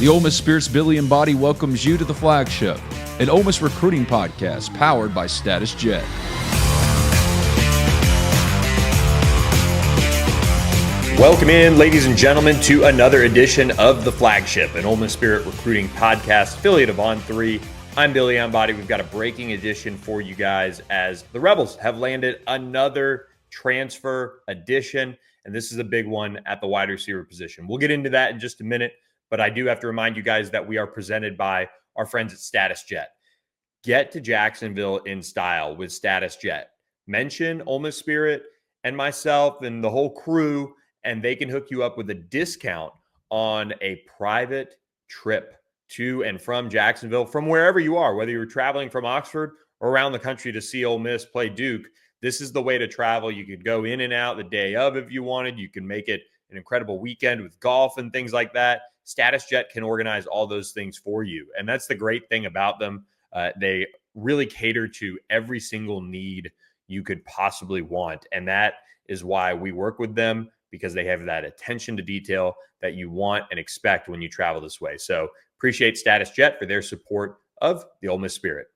The Ole Miss Spirit's Billy Embody welcomes you to the Flagship, an Ole Miss recruiting podcast powered by Status Jet. Welcome in, ladies and gentlemen, to another edition of the Flagship, an Ole Miss Spirit recruiting podcast, affiliate of On3. I'm Billy Embody. We've got a breaking edition for you guys as the Rebels have landed another transfer addition, and this is a big one at the wide receiver position. We'll get into that in just a minute, but I do have to remind you guys that we are presented by our friends at Status Jet. Get to Jacksonville in style with Status Jet. Mention Ole Miss Spirit and myself and the whole crew, and they can hook you up with a discount on a private trip to and from Jacksonville, from wherever you are, whether you're traveling from Oxford or around the country to see Ole Miss play Duke. This is the way to travel. You could go in and out the day of if you wanted. You can make it an incredible weekend with golf and things like that. Status Jet can organize all those things for you. And that's the great thing about them. They really cater to every single need you could possibly want. And that is why we work with them, because they have that attention to detail that you want and expect when you travel this way. So appreciate Status Jet for their support of the Ole Miss Spirit.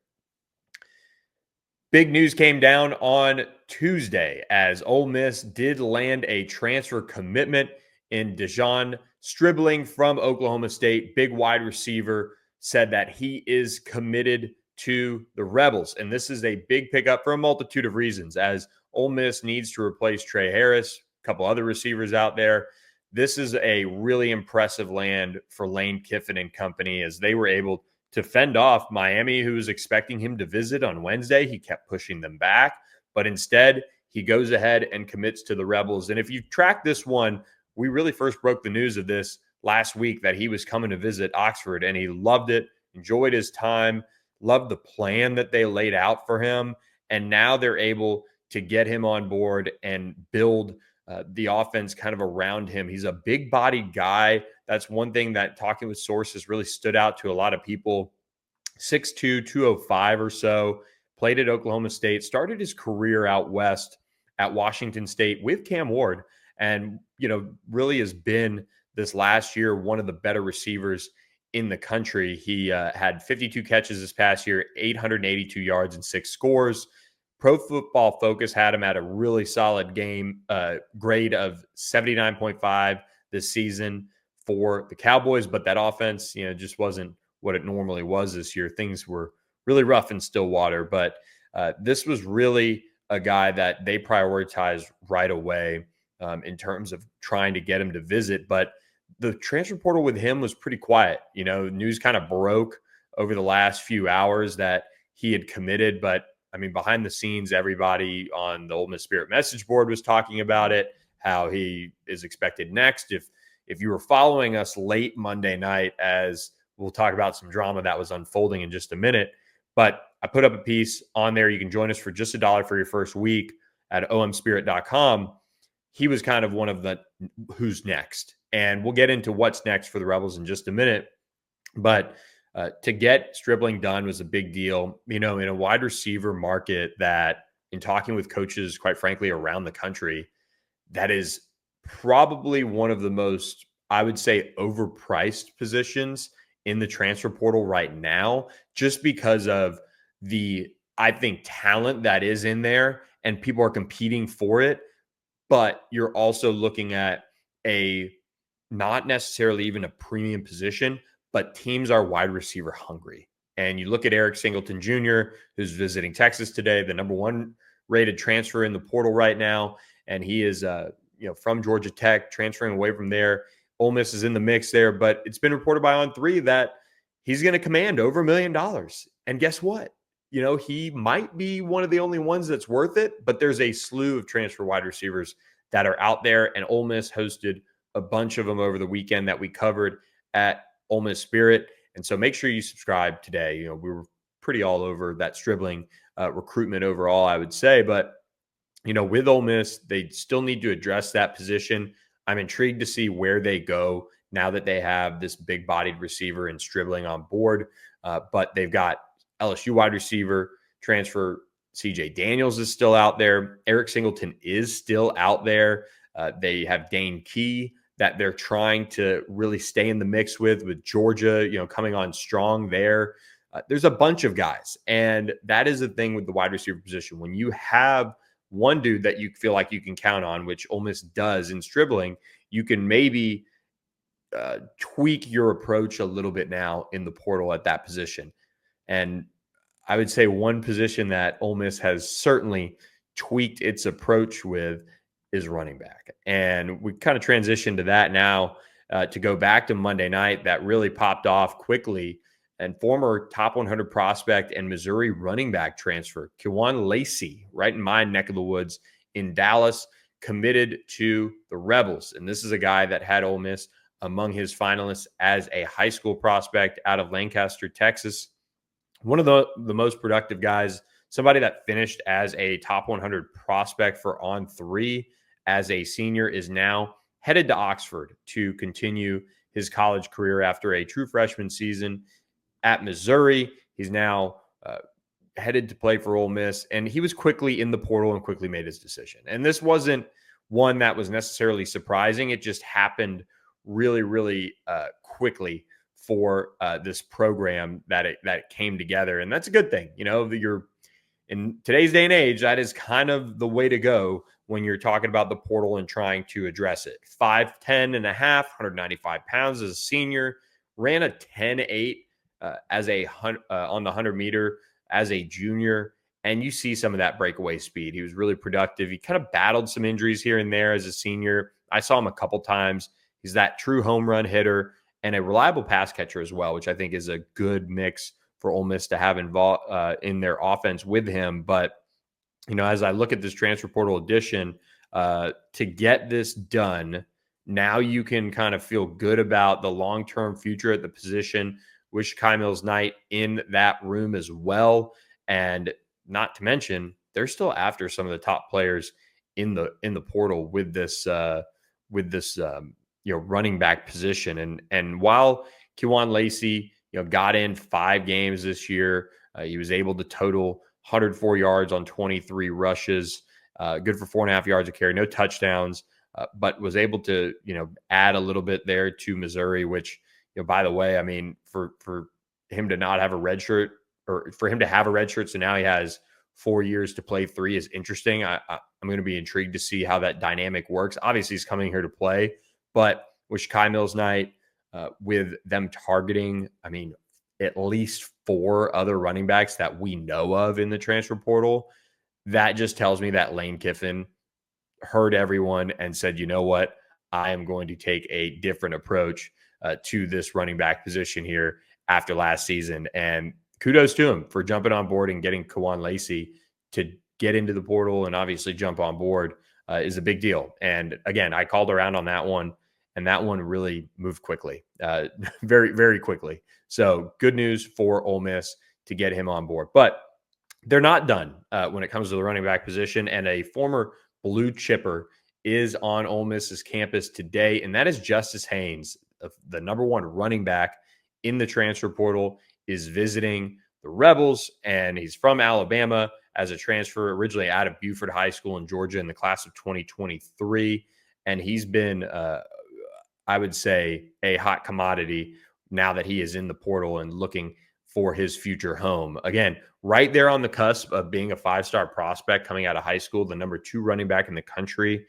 Big news came down on Tuesday as Ole Miss did land a transfer commitment in De'Zhaun Stribling from Oklahoma State. Big wide receiver, said that he is committed to the Rebels. And this is a big pickup for a multitude of reasons, as Ole Miss needs to replace Trey Harris, a couple other receivers out there. This is a really impressive land for Lane Kiffin and company, as they were able to fend off Miami, who was expecting him to visit on Wednesday. He kept pushing them back, but instead he goes ahead and commits to the Rebels. And if you track this one, we really first broke the news of this last week, that he was coming to visit Oxford, and he loved it, enjoyed his time, loved the plan that they laid out for him. And now they're able to get him on board and build the offense kind of around him. He's a big bodied guy. That's one thing that, talking with sources, really stood out to a lot of people. 6'2", 205 or so, played at Oklahoma State, started his career out west at Washington State with Cam Ward, and, really has been this last year one of the better receivers in the country. He had 52 catches this past year, 882 yards and 6 scores. Pro Football Focus had him at a really solid game grade of 79.5 this season for the Cowboys, but that offense, just wasn't what it normally was this year. Things were really rough in Stillwater, but this was really a guy that they prioritized right away in terms of trying to get him to visit. But the transfer portal with him was pretty quiet. News kind of broke over the last few hours that he had committed, but behind the scenes, everybody on the Ole Miss Spirit message board was talking about it, how he is expected next. If you were following us late Monday night, as we'll talk about some drama that was unfolding in just a minute, but I put up a piece on there. You can join us for just $1 for your first week at omspirit.com. He was kind of one of the who's next. And we'll get into what's next for the Rebels in just a minute. But to get Stribling done was a big deal, in a wide receiver market that, in talking with coaches, quite frankly, around the country, that is probably one of the most, I would say, overpriced positions in the transfer portal right now, just because of the, I think, talent that is in there and people are competing for it. But you're also looking at a, not necessarily even a premium position, but teams are wide receiver hungry. And you look at Eric Singleton Jr., who's visiting Texas today, the number 1 rated transfer in the portal right now. And he is, from Georgia Tech, transferring away from there. Ole Miss is in the mix there, but it's been reported by On3 that he's going to command over $1 million. And guess what? He might be one of the only ones that's worth it, but there's a slew of transfer wide receivers that are out there, and Ole Miss hosted a bunch of them over the weekend that we covered at Ole Miss Spirit. And so make sure you subscribe today. We were pretty all over that Stribling recruitment overall, I would say. But, with Ole Miss, they still need to address that position. I'm intrigued to see where they go now that they have this big-bodied receiver in Stribling on board. But they've got LSU wide receiver transfer CJ Daniels is still out there. Eric Singleton is still out there. They have Dane Key that they're trying to really stay in the mix with Georgia, coming on strong there. There's a bunch of guys. And that is the thing with the wide receiver position. When you have one dude that you feel like you can count on, which Ole Miss does in Stribling, you can maybe tweak your approach a little bit now in the portal at that position. And I would say one position that Ole Miss has certainly tweaked its approach with is running back. And we kind of transitioned to that now to go back to Monday night. That really popped off quickly. And former top 100 prospect and Missouri running back transfer, Kewan Lacy, right in my neck of the woods in Dallas, committed to the Rebels. And this is a guy that had Ole Miss among his finalists as a high school prospect out of Lancaster, Texas. One of the most productive guys, somebody that finished as a top 100 prospect for On3 as a senior, is now headed to Oxford to continue his college career after a true freshman season at Missouri. He's now headed to play for Ole Miss, and he was quickly in the portal and quickly made his decision. And this wasn't one that was necessarily surprising. It just happened really, really quickly for this program that it came together. And that's a good thing. You're in today's day and age, that is kind of the way to go when you're talking about the portal and trying to address it. 5'10 and a half, 195 pounds as a senior, ran a 10.8 as a on the 100 meter as a junior. And you see some of that breakaway speed. He was really productive. He kind of battled some injuries here and there as a senior. I saw him a couple times. He's that true home run hitter and a reliable pass catcher as well, which I think is a good mix for Ole Miss to have involved in their offense with him. But, as I look at this transfer portal edition, to get this done, now you can kind of feel good about the long-term future at the position. Wish Kai Mills-Knight in that room as well. And not to mention, they're still after some of the top players in the portal with this running back position. And while Kewan Lacy, got in 5 games this year, he was able to total 104 yards on 23 rushes, good for 4.5 yards a carry, no touchdowns, but was able to, add a little bit there to Missouri, which, by the way, I mean, for him to not have a red shirt, or for him to have a red shirt, so now he has 4 years to play 3, is interesting. I'm going to be intrigued to see how that dynamic works. Obviously, he's coming here to play, but with Kai Mills-Knight, with them targeting, at least 4 other running backs that we know of in the transfer portal, that just tells me that Lane Kiffin heard everyone and said, you know what, I am going to take a different approach to this running back position here after last season. And kudos to him for jumping on board and getting Kewan Lacy to get into the portal and obviously jump on board is a big deal. And again, I called around on that one, and that one really moved quickly, very, very quickly. So good news for Ole Miss to get him on board. But they're not done when it comes to the running back position. And a former blue chipper is on Ole Miss's campus today, and that is Justice Haynes, the number 1 running back in the transfer portal, is visiting the Rebels, and he's from Alabama as a transfer, originally out of Buford High School in Georgia in the class of 2023. And he's been, I would say, a hot commodity now that he is in the portal and looking for his future home. Again, right there on the cusp of being a 5-star prospect coming out of high school, the number 2 running back in the country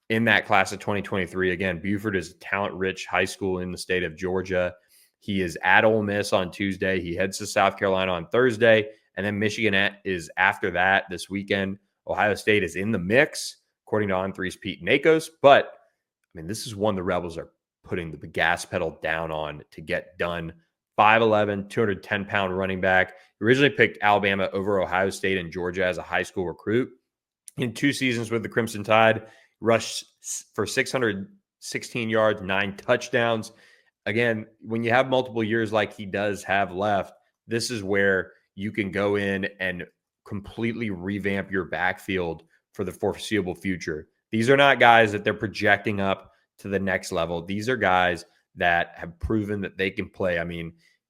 in that class of 2023. Again, Buford is a talent-rich high school in the state of Georgia. He is at Ole Miss on Tuesday. He heads to South Carolina on Thursday, and then Michigan is after that this weekend. Ohio State is in the mix, according to On3's Pete Nakos. But, this is one the Rebels are putting the gas pedal down on to get done. 5'11", 210-pound running back. He originally picked Alabama over Ohio State and Georgia as a high school recruit. In 2 seasons with the Crimson Tide, rushed for 616 yards, 9 touchdowns. Again, when you have multiple years like he does have left, this is where you can go in and completely revamp your backfield for the foreseeable future. These are not guys that they're projecting up to the next level. These are guys that have proven that they can play.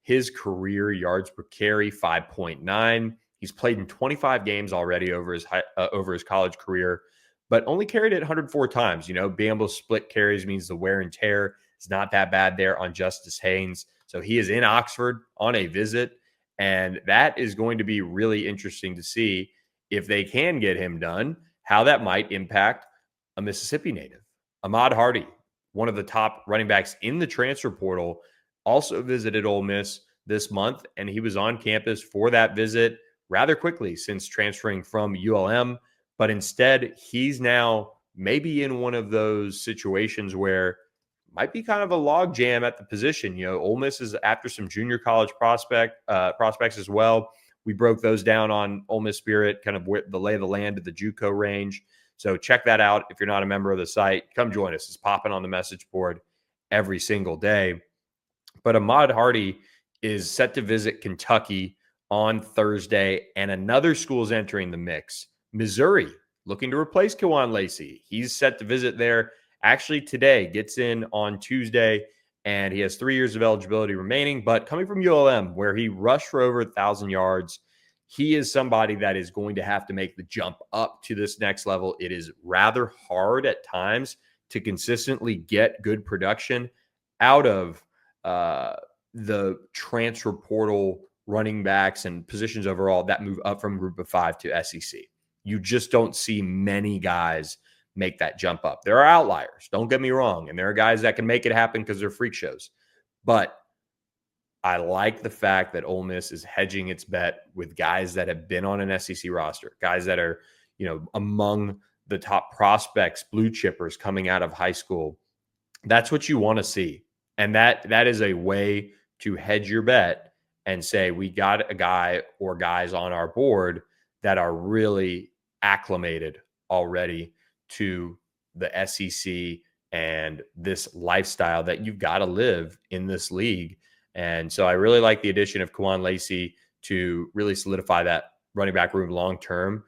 His career yards per carry, 5.9. He's played in 25 games already over his college career. but only carried it 104 times. Being able to split carries means the wear and tear is not that bad there on Justice Haynes. So he is in Oxford on a visit, and that is going to be really interesting to see if they can get him done, how that might impact a Mississippi native. Ahmad Hardy, one of the top running backs in the transfer portal, also visited Ole Miss this month, and he was on campus for that visit rather quickly since transferring from ULM. But instead, he's now maybe in one of those situations where might be kind of a log jam at the position. Ole Miss is after some junior college prospects as well. We broke those down on Ole Miss Spirit, kind of where the lay of the land of the JUCO range. So check that out. If you're not a member of the site, come join us. It's popping on the message board every single day. But Ahmad Hardy is set to visit Kentucky on Thursday, and another school is entering the mix. Missouri, looking to replace Kewan Lacy. He's set to visit there actually today, gets in on Tuesday, and he has 3 years of eligibility remaining. But coming from ULM, where he rushed for over 1,000 yards, he is somebody that is going to have to make the jump up to this next level. It is rather hard at times to consistently get good production out of the transfer portal running backs and positions overall that move up from group of 5 to SEC. You just don't see many guys make that jump up. There are outliers, don't get me wrong, and there are guys that can make it happen because they're freak shows. But I like the fact that Ole Miss is hedging its bet with guys that have been on an SEC roster, guys that are, among the top prospects, blue chippers coming out of high school. That's what you want to see. And that is a way to hedge your bet and say, we got a guy or guys on our board that are really acclimated already to the SEC and this lifestyle that you've got to live in this league. And so I really like the addition of Kewan Lacy to really solidify that running back room long term.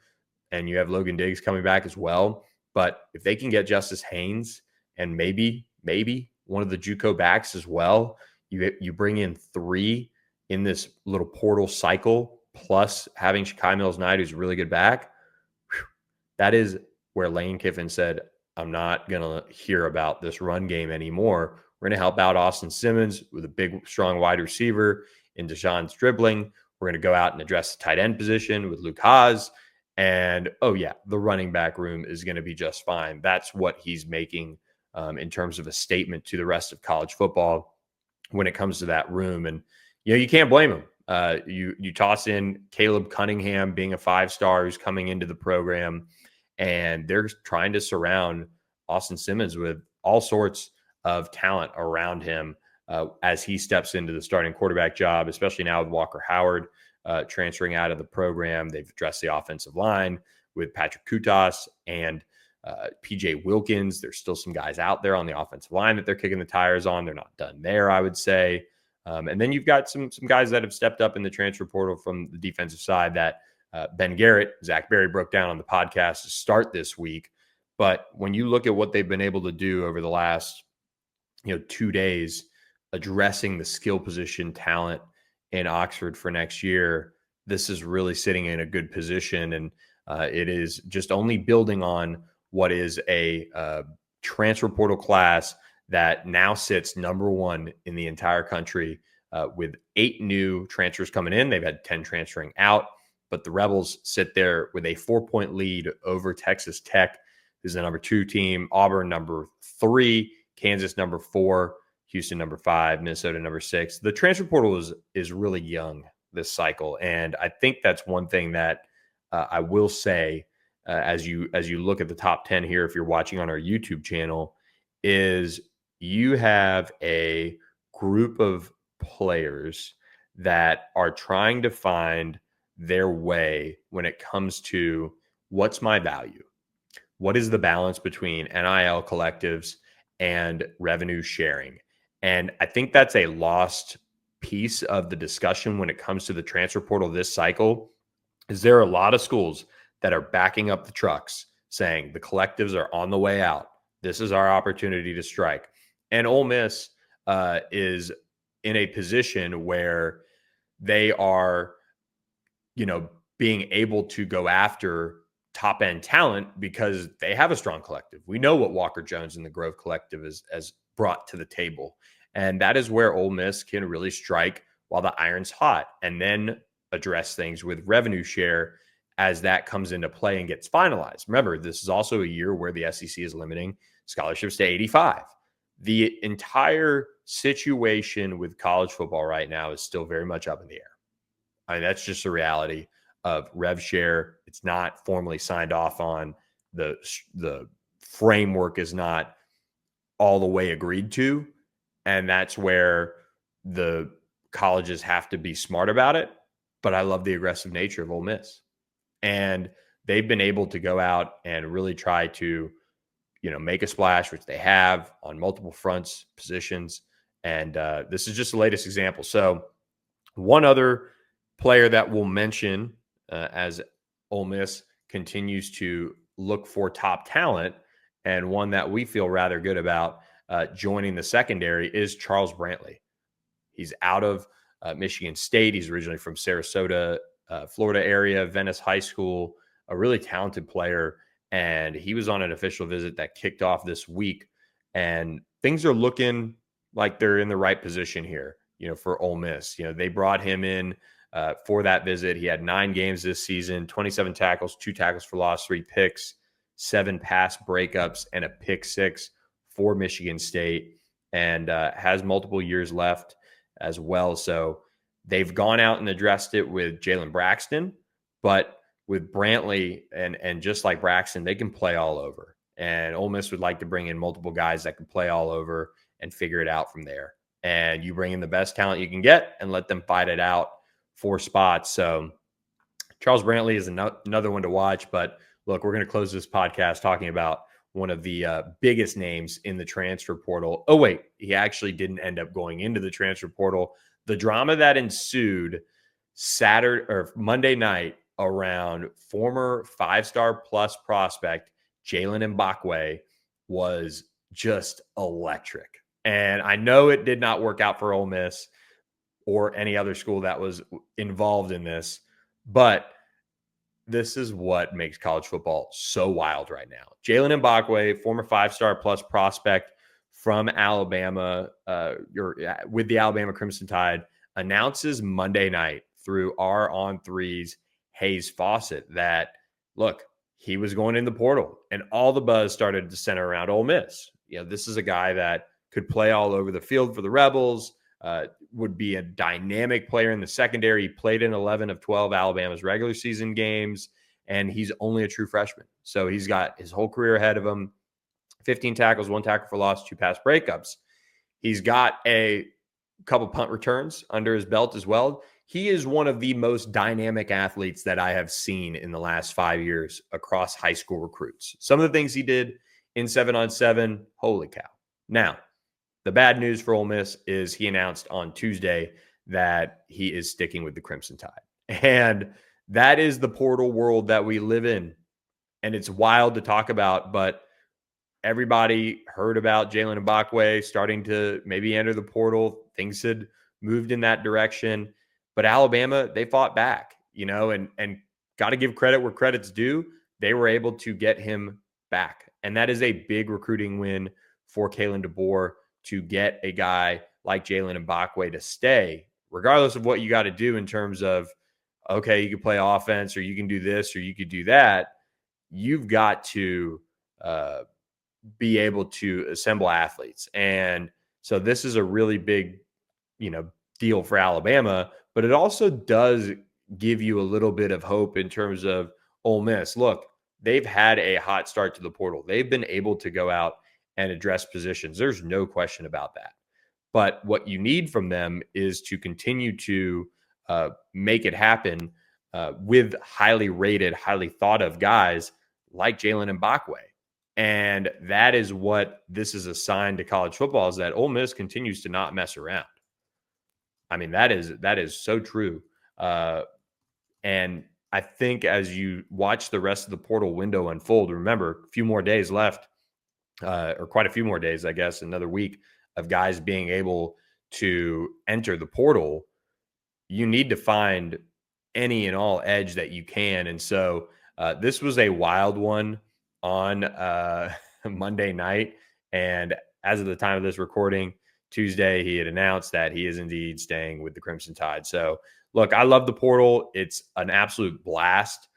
And you have Logan Diggs coming back as well. But if they can get Justice Haynes and maybe one of the JUCO backs as well, you bring in 3 in this little portal cycle, plus having Shakai Mills-Knight, who's a really good back. That is where Lane Kiffin said, I'm not going to hear about this run game anymore. We're going to help out Austin Simmons with a big, strong wide receiver in De'Zhaun Stribling. We're going to go out and address the tight end position with Luke Haas. And, the running back room is going to be just fine. That's what he's making in terms of a statement to the rest of college football when it comes to that room. And, you can't blame him. You toss in Caleb Cunningham being a 5-star who's coming into the program, and they're trying to surround Austin Simmons with all sorts of talent around him as he steps into the starting quarterback job, especially now with Walker Howard transferring out of the program. They've addressed the offensive line with Patrick Kutas and PJ Wilkins. There's still some guys out there on the offensive line that they're kicking the tires on. They're not done there, I would say. And then you've got some guys that have stepped up in the transfer portal from the defensive side that Ben Garrett, Zach Berry broke down on the podcast to start this week. But when you look at what they've been able to do over the last 2 days, addressing the skill position talent in Oxford for next year, this is really sitting in a good position. And it is just only building on what is a transfer portal class that now sits number 1 in the entire country with 8 new transfers coming in. They've had 10 transferring out, but the Rebels sit there with a 4-point lead over Texas Tech, who's the number 2 team, Auburn number 3, Kansas number 4, Houston number 5, Minnesota number 6. The transfer portal is really young this cycle, and I think that's one thing that I will say as you look at the top 10 here, if you're watching on our YouTube channel, is you have a group of players that are trying to find their way when it comes to what's my value? What is the balance between NIL collectives and revenue sharing? And I think that's a lost piece of the discussion when it comes to the transfer portal this cycle. Is there are a lot of schools that are backing up the trucks saying the collectives are on the way out. This is our opportunity to strike. And Ole Miss is in a position where they are, being able to go after top end talent because they have a strong collective. We know what Walker Jones and the Grove Collective has brought to the table. And that is where Ole Miss can really strike while the iron's hot and then address things with revenue share as that comes into play and gets finalized. Remember, this is also a year where the SEC is limiting scholarships to 85. The entire situation with college football right now is still very much up in the air. I mean, that's just a reality of rev share. It's not formally signed off on. The framework is not all the way agreed to. And that's where the colleges have to be smart about it. But I love the aggressive nature of Ole Miss. And they've been able to go out and really try to, make a splash, which they have on multiple fronts, positions. And this is just the latest example. So one other player that we'll mention as Ole Miss continues to look for top talent, and one that we feel rather good about joining the secondary is Charles Brantley. He's out of Michigan State. He's originally from Sarasota, Florida area, Venice High School, a really talented player. And he was on an official visit that kicked off this week. And things are looking like they're in the right position here, for Ole Miss. They brought him in for that visit. He had 9 games this season, 27 tackles, 2 tackles for loss, 3 picks, 7 pass breakups, and a pick 6 for Michigan State, and has multiple years left as well. So they've gone out and addressed it with Jalen Braxton, but with Brantley and just like Braxton, they can play all over. And Ole Miss would like to bring in multiple guys that can play all over and figure it out from there. And you bring in the best talent you can get and let them fight it out for spots. So Charles Brantley is another one to watch. But look, we're going to close this podcast talking about one of the biggest names in the transfer portal. Oh, wait, he actually didn't end up going into the transfer portal. The drama that ensued Saturday or Monday night around former 5-star plus prospect Jalen Mbakwe was just electric. And I know it did not work out for Ole Miss or any other school that was involved in this, but this is what makes college football so wild right now. Jalen Mbakwe, former 5-star plus prospect from Alabama, with the Alabama Crimson Tide, announces Monday night through our On Threes Hayes Fawcett that, look, he was going in the portal, and all the buzz started to center around Ole Miss. This is a guy that could play all over the field for the Rebels, would be a dynamic player in the secondary. He played in 11 of 12 Alabama's regular season games, and he's only a true freshman. So he's got his whole career ahead of him. 15 tackles, 1 tackle for loss, 2 pass breakups. He's got a couple punt returns under his belt as well. He is one of the most dynamic athletes that I have seen in the last 5 years across high school recruits. Some of the things he did in 7-on-7, holy cow. Now, the bad news for Ole Miss is he announced on Tuesday that he is sticking with the Crimson Tide. And that is the portal world that we live in. And it's wild to talk about, but everybody heard about Jalen Mbakwe starting to maybe enter the portal. Things had moved in that direction. But Alabama, they fought back, and got to give credit where credit's due. They were able to get him back. And that is a big recruiting win for Kalen DeBoer to get a guy like Jalen Mbakwe to stay, regardless of what you got to do in terms of, okay, you can play offense or you can do this or you could do that. You've got to be able to assemble athletes. And so this is a really big, deal for Alabama, but it also does give you a little bit of hope in terms of Ole Miss. Look, they've had a hot start to the portal. They've been able to go out and address positions. There's no question about that. But what you need from them is to continue to make it happen with highly rated, highly thought of guys like Jalen Mbakwe. And that is what this is a sign to college football, is that Ole Miss continues to not mess around. I mean, that is so true. And I think as you watch the rest of the portal window unfold, remember, a few more days left, or quite a few more days, I guess, another week of guys being able to enter the portal. You need to find any and all edge that you can. And so This was a wild one on Monday night. And as of the time of this recording, Tuesday, he had announced that he is indeed staying with the Crimson Tide. So, look, I love the portal. It's an absolute blast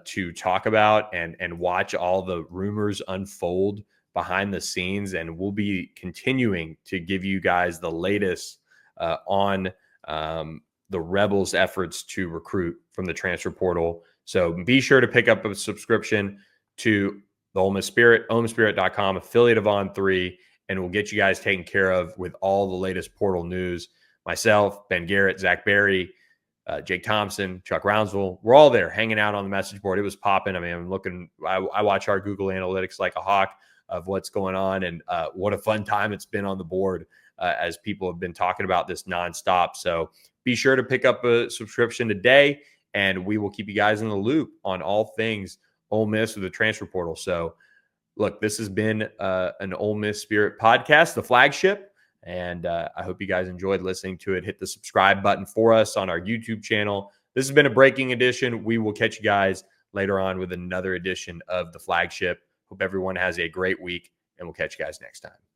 to talk about and watch all the rumors unfold behind the scenes. And we'll be continuing to give you guys the latest on the Rebels' efforts to recruit from the transfer portal. So be sure to pick up a subscription to the Ole Miss Spirit, OleMissSpirit.com, affiliate of On3, and we'll get you guys taken care of with all the latest portal news. Myself, Ben Garrett, Zach Berry, Jake Thompson, Chuck Rounsville, we're all there hanging out on the message board. It was popping. I mean, I'm looking, I watch our Google Analytics like a hawk of what's going on, and what a fun time it's been on the board as people have been talking about this nonstop. So be sure to pick up a subscription today, and we will keep you guys in the loop on all things Ole Miss with the transfer portal. So, look, this has been an Ole Miss Spirit podcast, the Flagship, and I hope you guys enjoyed listening to it. Hit the subscribe button for us on our YouTube channel. This has been a breaking edition. We will catch you guys later on with another edition of the Flagship. Hope everyone has a great week, and we'll catch you guys next time.